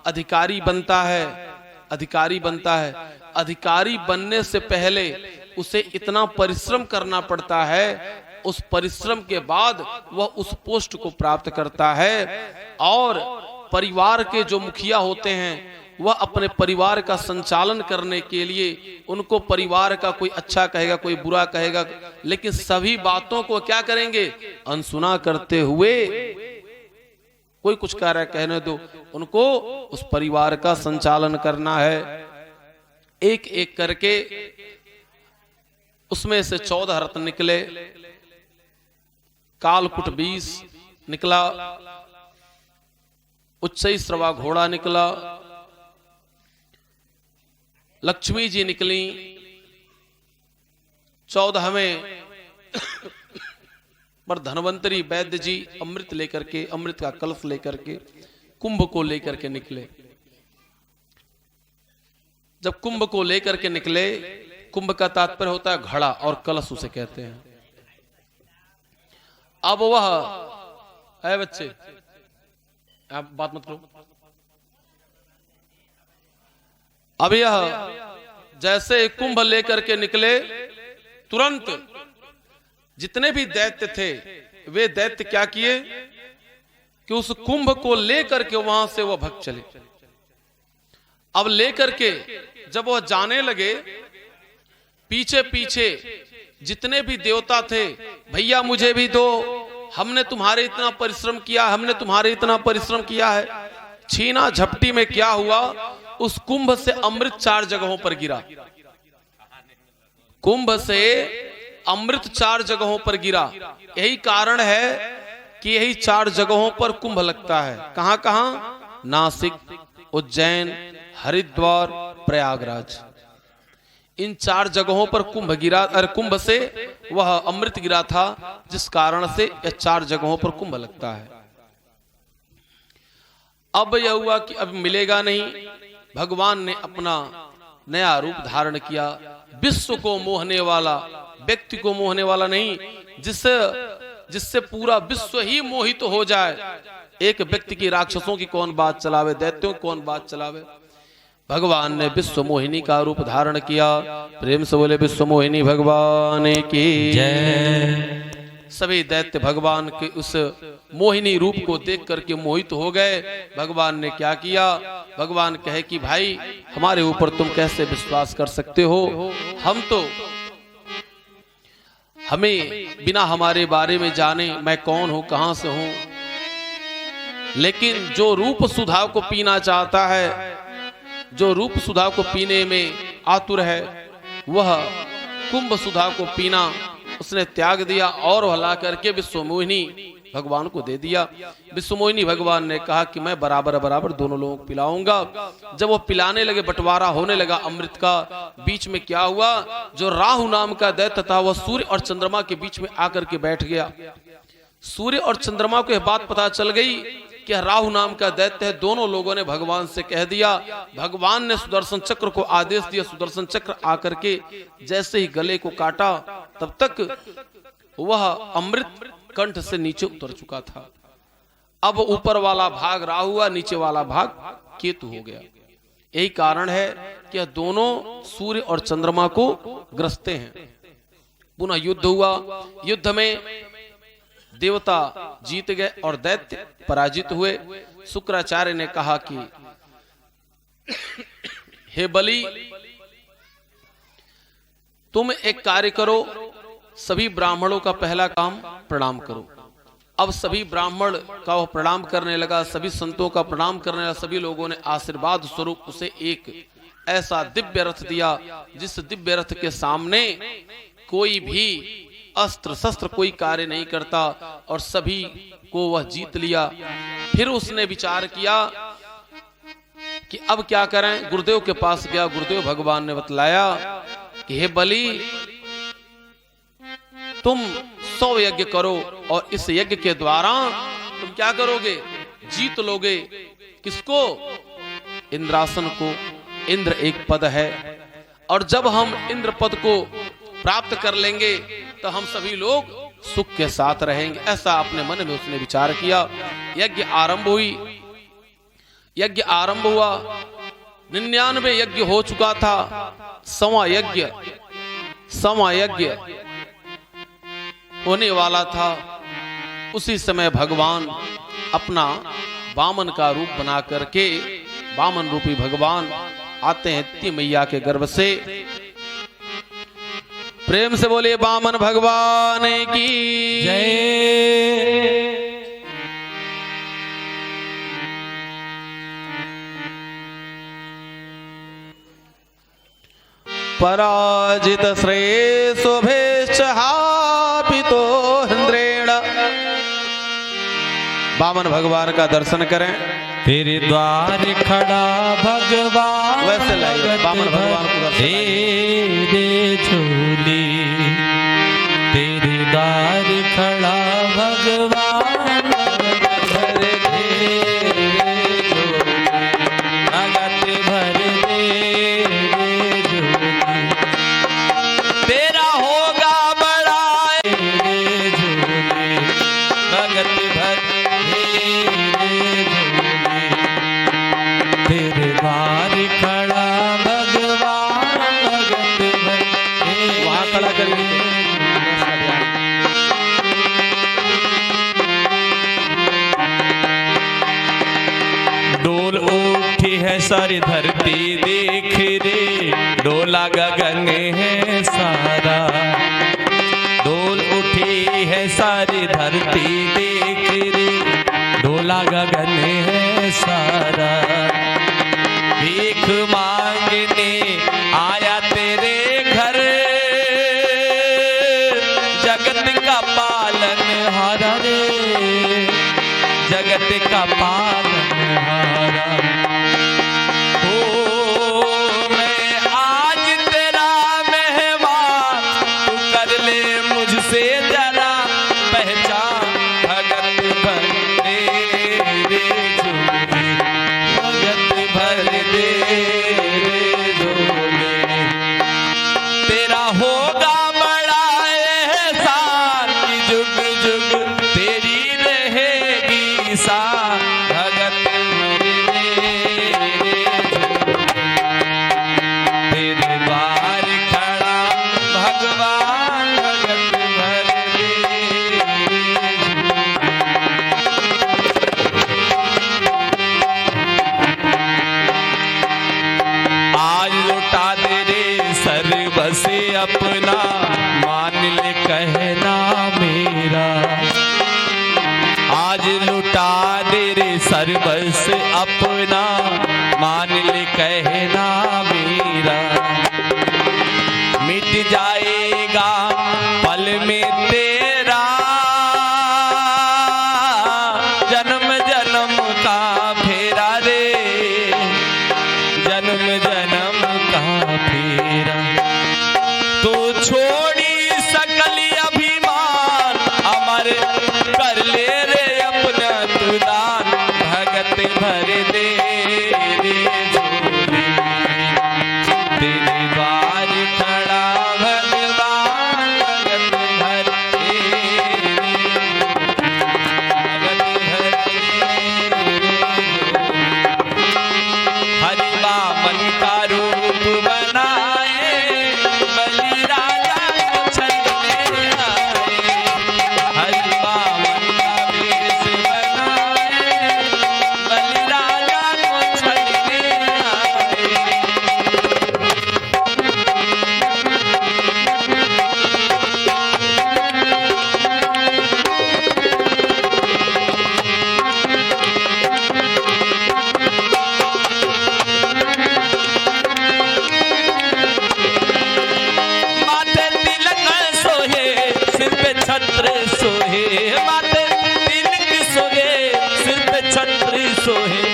अधिकारी बनता है, अधिकारी बनने से पहले उसे इतना परिश्रम करना पड़ता है, उस परिश्रम के बाद वह उस पोस्ट को प्राप्त करता है। और परिवार के जो मुखिया होते हैं, वह अपने परिवार का संचालन करने के लिए उनको परिवार का कोई अच्छा कहेगा, कोई बुरा कहेगा, लेकिन सभी बातों को क्या करेंगे? अनसुना करते हुए, कोई कुछ कह रहा है कहने दो, उनको उस परिवार का संचालन करना है। एक एक करके उसमें से 14 रत्न निकले, कालकुट 20 निकला, उच्चैश्रवा घोड़ा निकला, लक्ष्मी जी निकली, 14वें पर धनवंतरी वैद्य जी अमृत लेकर के, अमृत का कलश लेकर के कुंभ को लेकर के निकले। जब कुंभ को लेकर के निकले, कुंभ का तात्पर्य होता है घड़ा, और कलश उसे कहते हैं। अब वह है, बच्चे आप बात मत करो। अब यह जैसे कुंभ लेकर के निकले, तुरंत जितने भी दैत्य थे, वे दैत्य क्या किए कि उस कुंभ को लेकर के वहां से वह भग चले। अब लेकर के जब वह जाने लगे, पीछे पीछे जितने भी देवता थे, भैया मुझे भी दो, हमने तुम्हारे इतना परिश्रम किया, हमने तुम्हारे इतना परिश्रम किया है। छीना झपटी में क्या हुआ? उस कुंभ से अमृत 4 जगहों पर गिरा। कुंभ से अमृत 4 जगहों पर गिरा। यही कारण है कि यही 4 जगहों पर कुंभ लगता है। कहां कहां? नासिक, उज्जैन, हरिद्वार, प्रयागराज। इन 4 जगहों पर कुंभ गिरा, और कुंभ से वह अमृत गिरा था, जिस कारण से यह 4 जगहों पर कुंभ लगता है। अब यह हुआ कि अब मिलेगा नहीं। भगवान ने अपना नया रूप धारण किया, विश्व को मोहने वाला, व्यक्ति को मोहने वाला नहीं, जिससे पूरा विश्व ही मोहित हो जाए। एक व्यक्ति की राक्षसों की कौन बात चलावे, दैत्यों की कौन बात चलावे। भगवान ने विश्व मोहिनी का रूप धारण किया। प्रेम से बोले विश्व मोहिनी भगवान की जय। सभी दैत्य भगवान के उस मोहिनी रूप को देख करके मोहित हो गए। भगवान ने क्या किया? भगवान कहे कि भाई, हमारे ऊपर तुम कैसे विश्वास कर सकते हो? हम तो, हमें बिना हमारे बारे में जाने मैं कौन हूं, कहां से हूं, लेकिन जो रूप सुधा को पीना चाहता है, जो रूप सुधा को पीने में आतुर है, वह कुंभ सुधा को पीना उसने त्याग दिया और वह ला करके विश्वमोहिनी भगवान को दे दिया। विश्वमोहिनी भगवान ने कहा कि मैं बराबर बराबर दोनों लोगों को पिलाऊंगा। जब वो पिलाने लगे, बंटवारा होने लगा अमृत का, बीच में क्या हुआ? जो राहु नाम का दैत्य था, वह सूर्य और चंद्रमा के बीच में आकर के बैठ गया। सूर्य और चंद्रमा को यह बात पता चल गई कि राहु नाम का दैत्य है। दोनों लोगों ने भगवान से कह दिया। भगवान ने सुदर्शन चक्र को आदेश दिया। सुदर्शन चक्र आकर के जैसे ही गले को काटा, तब तक वह अमृत कंठ से नीचे उतर चुका था। अब ऊपर वाला भाग राहु हुआ, नीचे वाला भाग केतु हो गया। यही कारण है कि दोनों सूर्य और चंद्रमा को ग्रसते हैं। पुनः युद्ध हुआ। युद्ध में देवता जीत गए और दैत्य पराजित हुए। शुक्राचार्य ने कहा कि हे बलि, तुम एक कार्य करो, सभी ब्राह्मणों का पहला काम प्रणाम करो। अब सभी ब्राह्मण का वो प्रणाम करने लगा, सभी संतों का प्रणाम करने लगा। सभी लोगों ने आशीर्वाद स्वरूप उसे एक ऐसा दिव्य रथ दिया जिस दिव्य रथ के सामने कोई भी अस्त्र शस्त्र कोई कार्य नहीं करता, और सभी को वह जीत लिया। फिर उसने विचार किया कि अब क्या करें। गुरुदेव के पास गया। गुरुदेव भगवान ने बतलाया कि हे बलि, तुम 100 यज्ञ करो और इस यज्ञ के द्वारा तुम क्या करोगे, जीत लोगे। किसको? इंद्रासन को। इंद्र एक पद है, और जब हम इंद्र पद को प्राप्त कर लेंगे तो हम सभी लोग सुख के साथ रहेंगे। ऐसा अपने मन में उसने विचार किया। यज्ञ आरंभ हुई। यज्ञ आरंभ हुआ। 99 यज्ञ हो चुका था। 100वां यज्ञ होने वाला था। उसी समय भगवान अपना वामन का रूप बना करके, वामन रूपी भगवान आते हैं तिथि मैया के गर्भ से। प्रेम से बोले वामन भगवान की जय। पराजित श्रेयसोभेश्चहापितो इंद्रेण। वामन भगवान का दर्शन करें। तेरे द्वार खड़ा भगवान, वैसे लाइए वामन भगवान को दर्शन दे झूली। तेरे द्वार खड़ा भगवान, भर दे झूली। भगत भर दे झूली। तेरा होगा बड़ा झूली। भगत भर तेरे द्वार खड़ा भगवान, भगत भर। वहां खड़ा कर लीजिए। डोल उठी है सारी धरती देख रे, डोला गगन है सारा। डोल उठी है सारी धरती देख रे, डोला गगन है सारा। भीख मांगने आया तेरे घर, जगत का पालन हारा रे, जगत का पालन हारा। ओ मैं आज तेरा मेहमान, तू कर ले मुझसे जरा पहचान। भगत भर दे झूली। भगत भर दे झूली। तेरा होगा बड़ा एहसान, कि जुग जुग तेरी रहेगी सान। भगत भर दे झूली। तेरे द्वार खड़ा भगवान, भगत भर दे आज लुटा दे रे सर्वस अपना, मान ले कहना मेरा। आज लुटा दे रे सर्वस अपना, मान ले कहना मेरा। मिट जाएगा पल में तेरा जन्म जन्म का फेरा रे, जन्म जन्म का फेरा। तू छोड़ी सकल अभिमान, अमर कर ले रे अपना तू दान। भगत भर दे झूली। तेरे द्वार खड़ा भगवान, भगत भर दे। भगत भर दे। हरि वामन का रूप बनाए, बलि राजा छल में आए। हरि वामन का वेश बनाए, बलि राजा सोहे,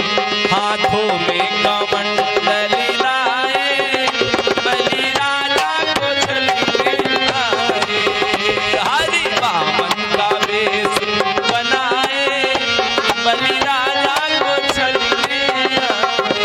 हाथों में कमंडल लाए, बलि राजा को छलने आए। हरि वामन का वेश बनाए, बलि राजा को छलने आए।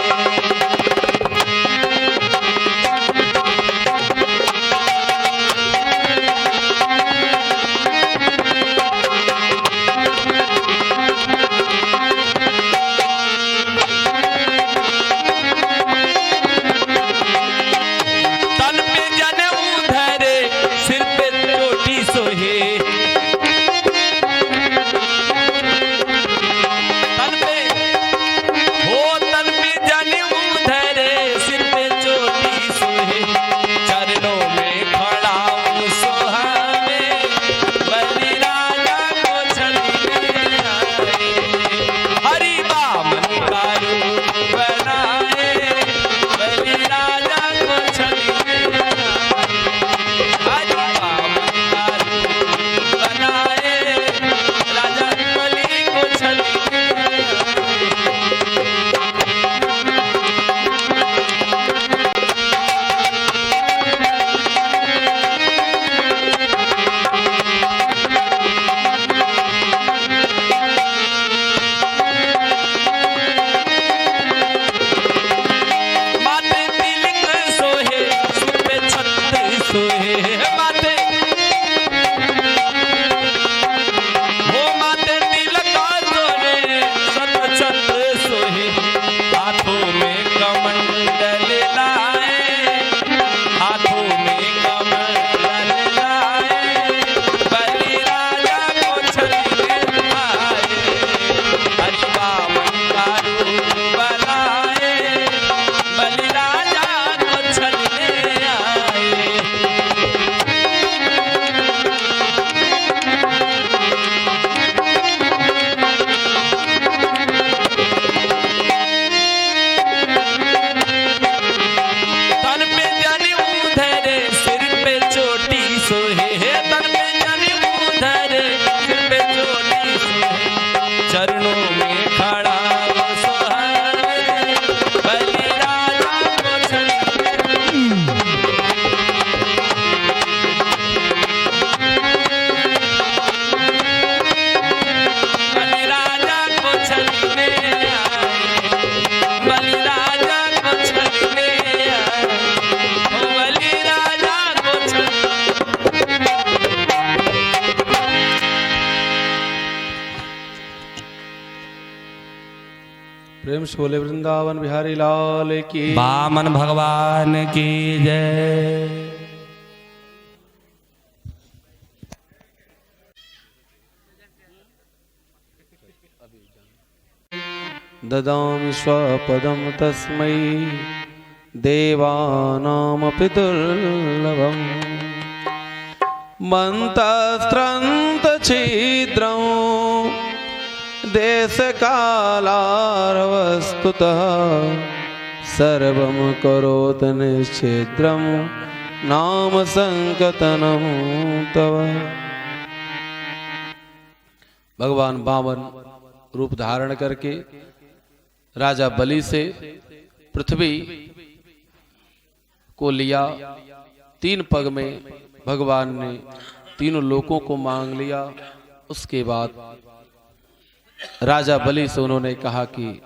तन पे जनेऊ धरे, सिर पे चोटी सोहे, तन पे जनेऊ धरे, सिर पे चोटी सोहे, चरणों में खड़ा हूँ सुहावे, बलि राजा को छलने आए। हरि वामन का रूप बनाए, बलि राजा को छलने आए। हरि वामन का रूप बनाए, राजा बलि को छलने आए। माथे तिलक सोहे, सिर पे छत्र सोहे, माथे तिलक सोहे, सत छत्र सोहे, हाथों में कमंडल लाए, हाथों में कमंडल लाए, बलि राजा को छलने आए। हरि वामन का रूप बनाए, बलि राजा को छलने आए। तन पे जनेऊ धरे, सिर पे चोटी सोहे, तन पे जनेऊ धरे, सिर पे चोटी सोहे, चरणों में खड़ा वो सुहावे, बलि राजा को छलने। बलि राजा को छलने आए, बलि राजा को छलने आए, ओ बलि राजा को छलने। प्रेम से बोले वृंदावन बिहारी लाल की। वामन भगवान की जय। ददामि स्वपदं तस्मै देवानामपि दुर्लभम् मन्त्रस्त्रन्तच्छिद्रं देशकालारवस्तुतः सर्वं करोति निश्छिद्रं नाम संकतनं तव। भगवान वामन रूप धारण करके राजा बलि से पृथ्वी को लिया। 3 पग में भगवान ने तीनों लोकों को मांग लिया। उसके बाद राजा बलि से उन्होंने कहा कि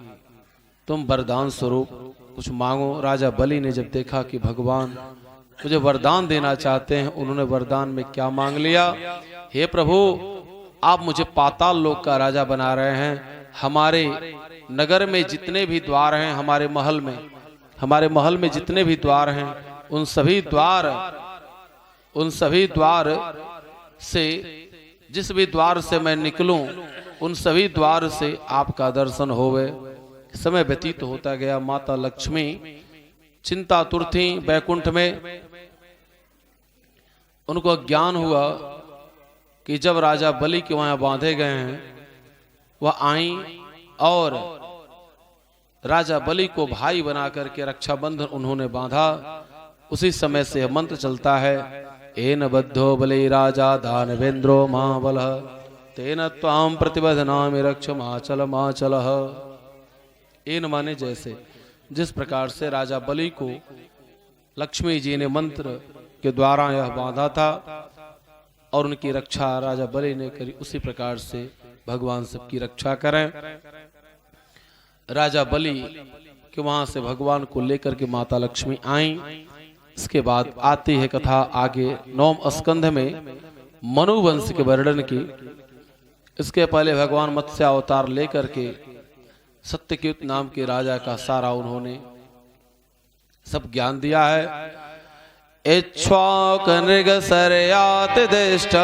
तुम वरदान स्वरूप कुछ मांगो। राजा बलि ने जब देखा कि भगवान मुझे वरदान देना चाहते हैं, उन्होंने वरदान में क्या मांग लिया, हे प्रभु आप मुझे पाताल लोक का राजा बना रहे हैं। हमारे नगर में जितने भी द्वार हैं, हमारे महल में जितने भी द्वार हैं, उन सभी द्वार से जिस भी द्वार से मैं निकलूं, उन सभी द्वार से आपका दर्शन होवे। समय व्यतीत होता गया। माता लक्ष्मी चिंतातुर थी बैकुंठ में। उनको ज्ञान हुआ कि जब राजा बलि के वहां बांधे गए हैं, वह आई और राजा बलि को भाई बना करके रक्षाबंधन उन्होंने बांधा। उसी समय से मंत्र चलता है, एन बद्धो बलि राजा दानवेंद्रो महाबलः तेन त्वां प्रतिबध्नामि रक्ष माचल माचलः। एन माने जैसे। जिस प्रकार से राजा बलि को लक्ष्मी जी ने मंत्र के द्वारा यह बांधा था और उनकी रक्षा राजा बलि ने करी, उसी प्रकार से भगवान सबकी रक्षा करें। राजा बलि कि वहां से भगवान को लेकर के माता लक्ष्मी आई। इसके बाद आती है कथा आगे 9वें स्कंध में मनुवंश के वर्णन की। इसके पहले भगवान मत्स्य अवतार लेकर के सत्यकेतु नाम के राजा का सारा उन्होंने सब ज्ञान दिया है। इक्ष्वाक नृग सरयात दिष्ट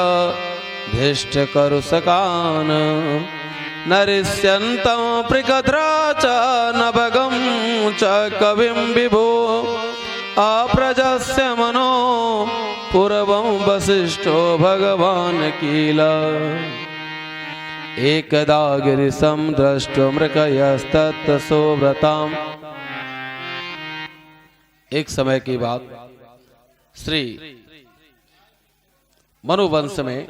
धिष्ट करु सकान नरिष्यन्तं पृकद्रा च नभगं च कविं विभो अप्रजस्य मनो पूर्वं वसिष्ठो भगवान् किल एकदा गिरिशं दृष्ट्वा मृगयस्तत्र सोव्रताम्। एक समय की बात, श्री मनुवंश में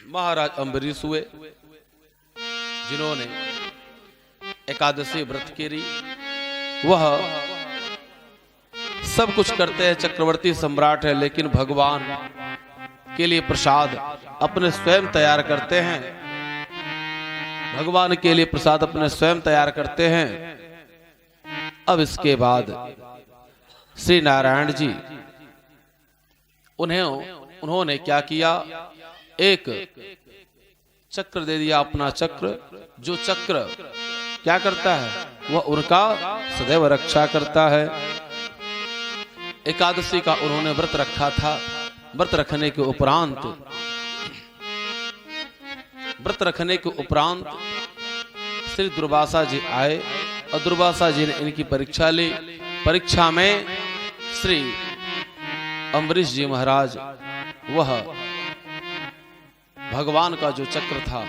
महाराज अम्बरीश हुए, जिन्होंने एकादशी व्रत केरी। वह सब कुछ करते हैं, चक्रवर्ती सम्राट है, लेकिन भगवान के लिए प्रसाद अपने स्वयं तैयार करते हैं। भगवान के लिए प्रसाद अपने स्वयं तैयार करते हैं। अब इसके बाद श्री नारायण जी उन्होंने क्या किया, एक चक्र दे दिया, अपना चक्र। जो चक्र क्या करता है, वह उनका सदैव रक्षा करता है। एकादशी का उन्होंने व्रत रखा था। व्रत रखने के उपरांत श्री दुर्वासा जी आए और दुर्वासा जी ने इनकी परीक्षा ली। परीक्षा में श्री अम्बरीश जी महाराज वह भगवान का जो चक्र था,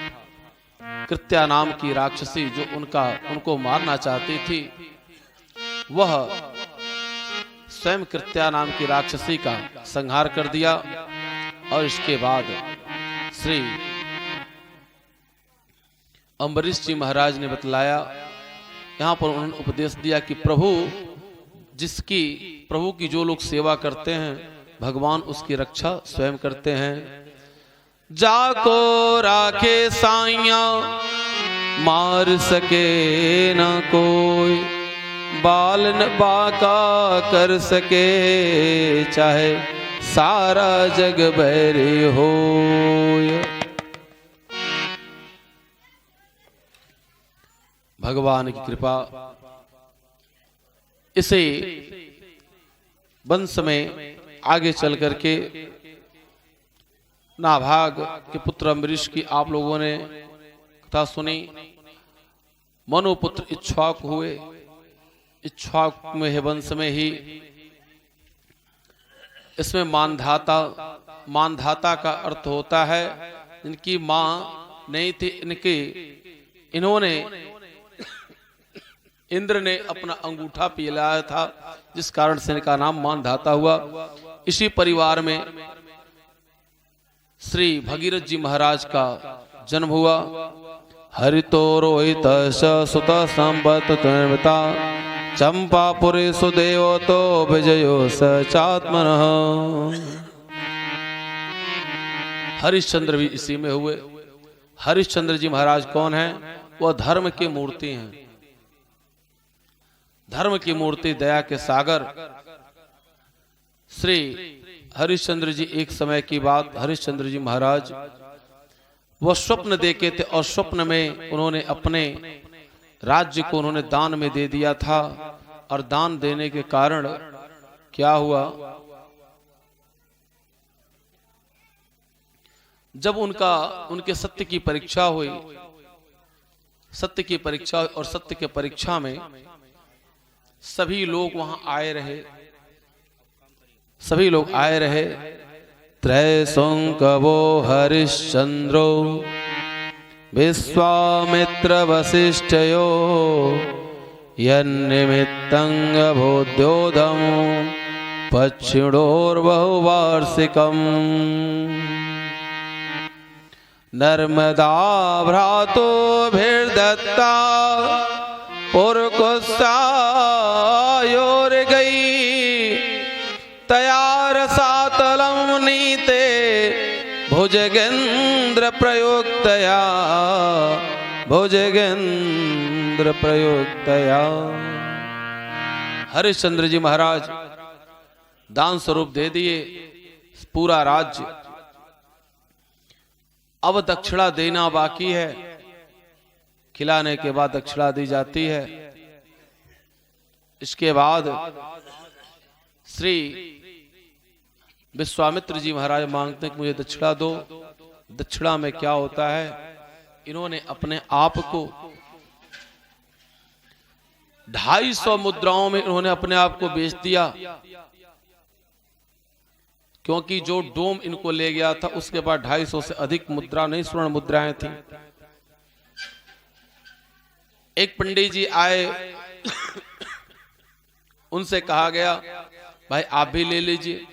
कृत्या नाम की राक्षसी जो उनको मारना चाहती थी, वह स्वयं कृत्या नाम की राक्षसी का संहार कर दिया। और इसके बाद श्री अम्बरीश जी महाराज ने बतलाया, यहाँ पर उन्होंने उपदेश दिया कि प्रभु की जो लोग सेवा करते हैं, भगवान उसकी रक्षा स्वयं करते हैं। जाको राखे साइया मार सके न कोई, बाल न बाका कर सके चाहे सारा जग बैरी हो। भगवान की कृपा, इसे वंश में आगे चल करके नाभाग के पुत्र अम्बरीश की आप लोगों ने कथा सुनी। मनुपुत्र इक्ष्वाक हुए। इक्ष्वाक में है वंश में ही, इसमें मानधाता का अर्थ होता है इनकी मां नहीं थी, इन्होंने इंद्र ने अपना अंगूठा पिलाया था, जिस कारण से इनका नाम मानधाता हुआ। इसी परिवार में श्री भगीरथ जी महाराज का जन्म हुआ। हरितो रोहित सुत संपत निर्मिता चंपापुरी सुदेव तो विजयो सचात्मनः। हरिश्चंद्र भी इसी में हुए। हरिश्चंद्र जी महाराज कौन है, वह धर्म की मूर्ति हैं। धर्म की मूर्ति, दया के सागर श्री हरिश्चंद्र जी। एक समय की बात, हरिश्चंद्र जी महाराज वह स्वप्न देखे थे और स्वप्न में उन्होंने अपने राज्य को उन्होंने दान में दे दिया था। और दान देने के कारण क्या हुआ, जब उनके सत्य की परीक्षा हुई, सत्य की परीक्षा और सत्य के परीक्षा में सभी लोग वहां आए रहे। त्रैसंकवो हरिश्चंद्रो विश्वामित्र वसिष्ठयो यन्निमित्तं बोध्योदम पक्षिणोर्बहुवार्षिकम् नर्मदा भ्रातोभिर्दत्ता पुरकुत्सायोर्गई तया रसातलं नीते भुजगेन्द्र प्रयोक्तया भुजगेन्द्र प्रयोक्तया। हरिश्चंद्र जी महाराज दान स्वरूप दे दिए पूरा राज्य। अब दक्षिणा देना बाकी है, खिलाने के बाद दक्षिणा दी जाती है। इसके बाद श्री विश्वामित्र जी महाराज मांगते हैं कि मुझे दक्षिणा दो। दक्षिणा में क्या होता है, इन्होंने अपने आप को 250 मुद्राओं में इन्होंने अपने आप को बेच दिया, क्योंकि जो डोम इनको ले गया था उसके बाद 250 से अधिक मुद्रा नहीं, स्वर्ण मुद्राएं थी। एक पंडित जी आए, उनसे कहा गया भाई आप भी ले लीजिए।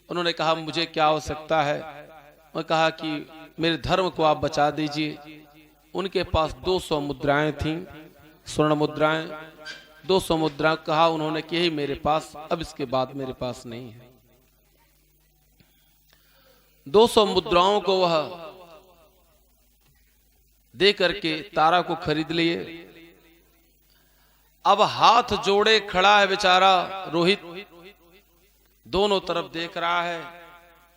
उन्होंने कहा मुझे क्या आवश्यकता है। उन्होंने कहा कि मेरे धर्म को आप बचा दीजिए। उनके पास 200 मुद्राएं थीं, स्वर्ण मुद्राएं। 200 मुद्रा कहा उन्होंने कि यही मेरे पास, अब इसके बाद मेरे पास नहीं है। 200 मुद्राओं को वह दे करके तारा को खरीद लिए। अब हाथ जोड़े खड़ा है बेचारा रोहित, दोनों तरफ देख रहा है,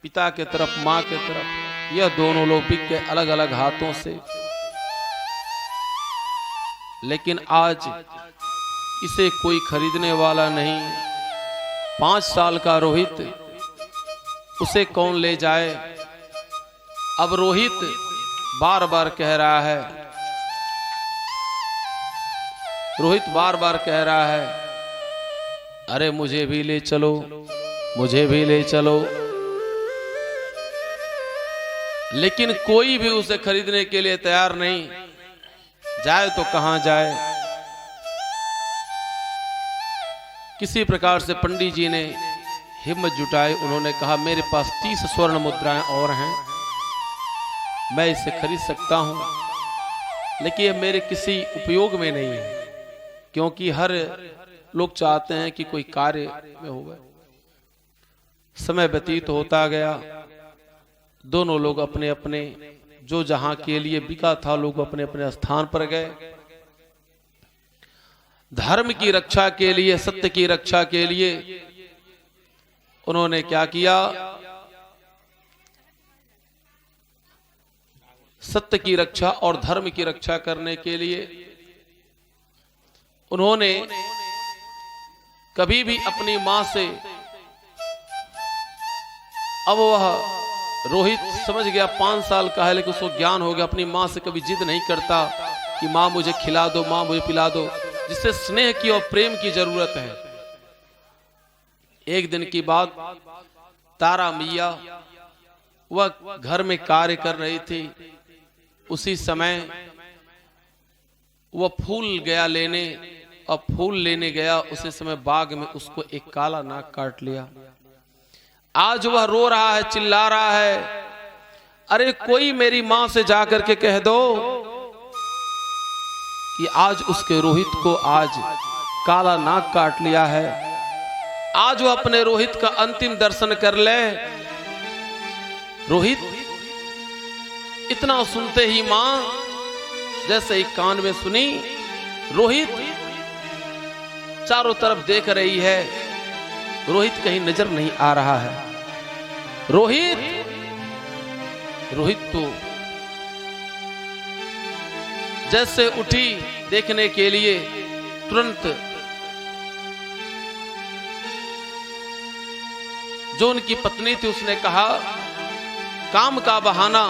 पिता के तरफ मां के तरफ। यह दोनों लोग बिक गए अलग अलग हाथों से। लेकिन आज इसे कोई खरीदने वाला नहीं। 5 साल का रोहित, उसे कौन ले जाए। अब रोहित बार बार कह रहा है, रोहित बार बार कह रहा है, अरे मुझे भी ले चलो, मुझे भी ले चलो। लेकिन कोई भी उसे खरीदने के लिए तैयार नहीं। जाए तो कहां जाए। किसी प्रकार से पंडित जी ने हिम्मत जुटाई। उन्होंने कहा मेरे पास 30 स्वर्ण मुद्राएं और हैं, मैं इसे खरीद सकता हूं, लेकिन यह मेरे किसी उपयोग में नहीं है, क्योंकि हर लोग चाहते हैं कि कोई कार्य में होगा। समय व्यतीत होता गया। दोनों लोग अपने अपने जो जहां के लिए बिका था, लोग अपने अपने स्थान पर गए। धर्म की रक्षा के लिए, सत्य की रक्षा के लिए उन्होंने क्या किया, सत्य की रक्षा और धर्म की रक्षा करने के लिए उन्होंने कभी भी अपनी मां से, अब वह रोहित समझ गया 5 साल का है, लेकिन उसको ज्ञान हो गया, अपनी मां से कभी जिद नहीं करता कि मां मुझे खिला दो, मां मुझे पिला दो, जिससे स्नेह की और प्रेम की जरूरत है। एक दिन की बात, तारा मैया वह घर में कार्य कर रही थी। उसी समय वह फूल गया लेने, और फूल लेने गया, उसी समय बाग में उसको एक काला नाग काट लिया। आज वह रो रहा है, चिल्ला रहा है, अरे कोई मेरी मां से जाकर के कह दो कि आज उसके रोहित को आज काला नाग काट लिया है। आज वो अपने रोहित का अंतिम दर्शन कर ले। रोहित इतना सुनते ही मां जैसे ही कान में सुनी, रोहित चारों तरफ देख रही है, रोहित कहीं नजर नहीं आ रहा है। रोहित तो जैसे उठी देखने के लिए, तुरंत जो उनकी पत्नी थी उसने कहा, काम का बहाना,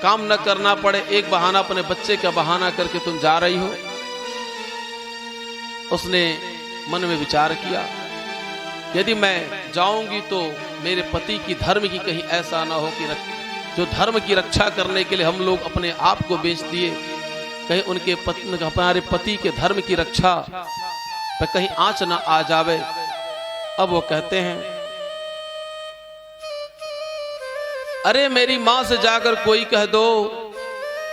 काम न करना पड़े, एक बहाना अपने बच्चे का बहाना करके तुम जा रही हो। उसने मन में विचार किया, यदि मैं जाऊंगी तो मेरे पति की धर्म की कहीं ऐसा ना हो कि जो धर्म की रक्षा करने के लिए हम लोग अपने आप को बेच दिए, कहीं उनके हमारे पति के धर्म की रक्षा पर कहीं आंच ना आ जावे। अब वो कहते हैं, अरे मेरी मां से जाकर कोई कह दो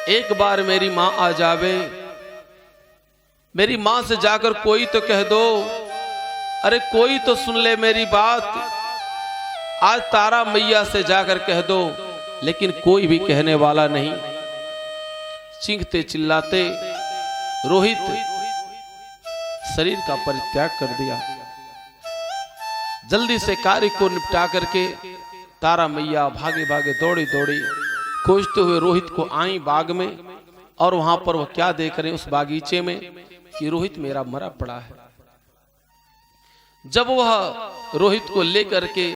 एक बार मेरी मां आ जावे। मेरी मां से जाकर कोई तो कह दो, अरे कोई तो सुन ले मेरी बात। आज तारा मैया से जाकर कह दो, लेकिन कोई भी कहने वाला नहीं। चीखते चिल्लाते रोहित शरीर का परित्याग कर दिया। जल्दी से कार्य को निपटा करके तारा मैया भागे भागे दौड़ी दौड़ी खोजते हुए रोहित को आई बाग में। और वहां पर वह क्या देख रहे हैं उस बागीचे में कि रोहित मेरा मरा पड़ा है। जब वह रोहित को लेकर के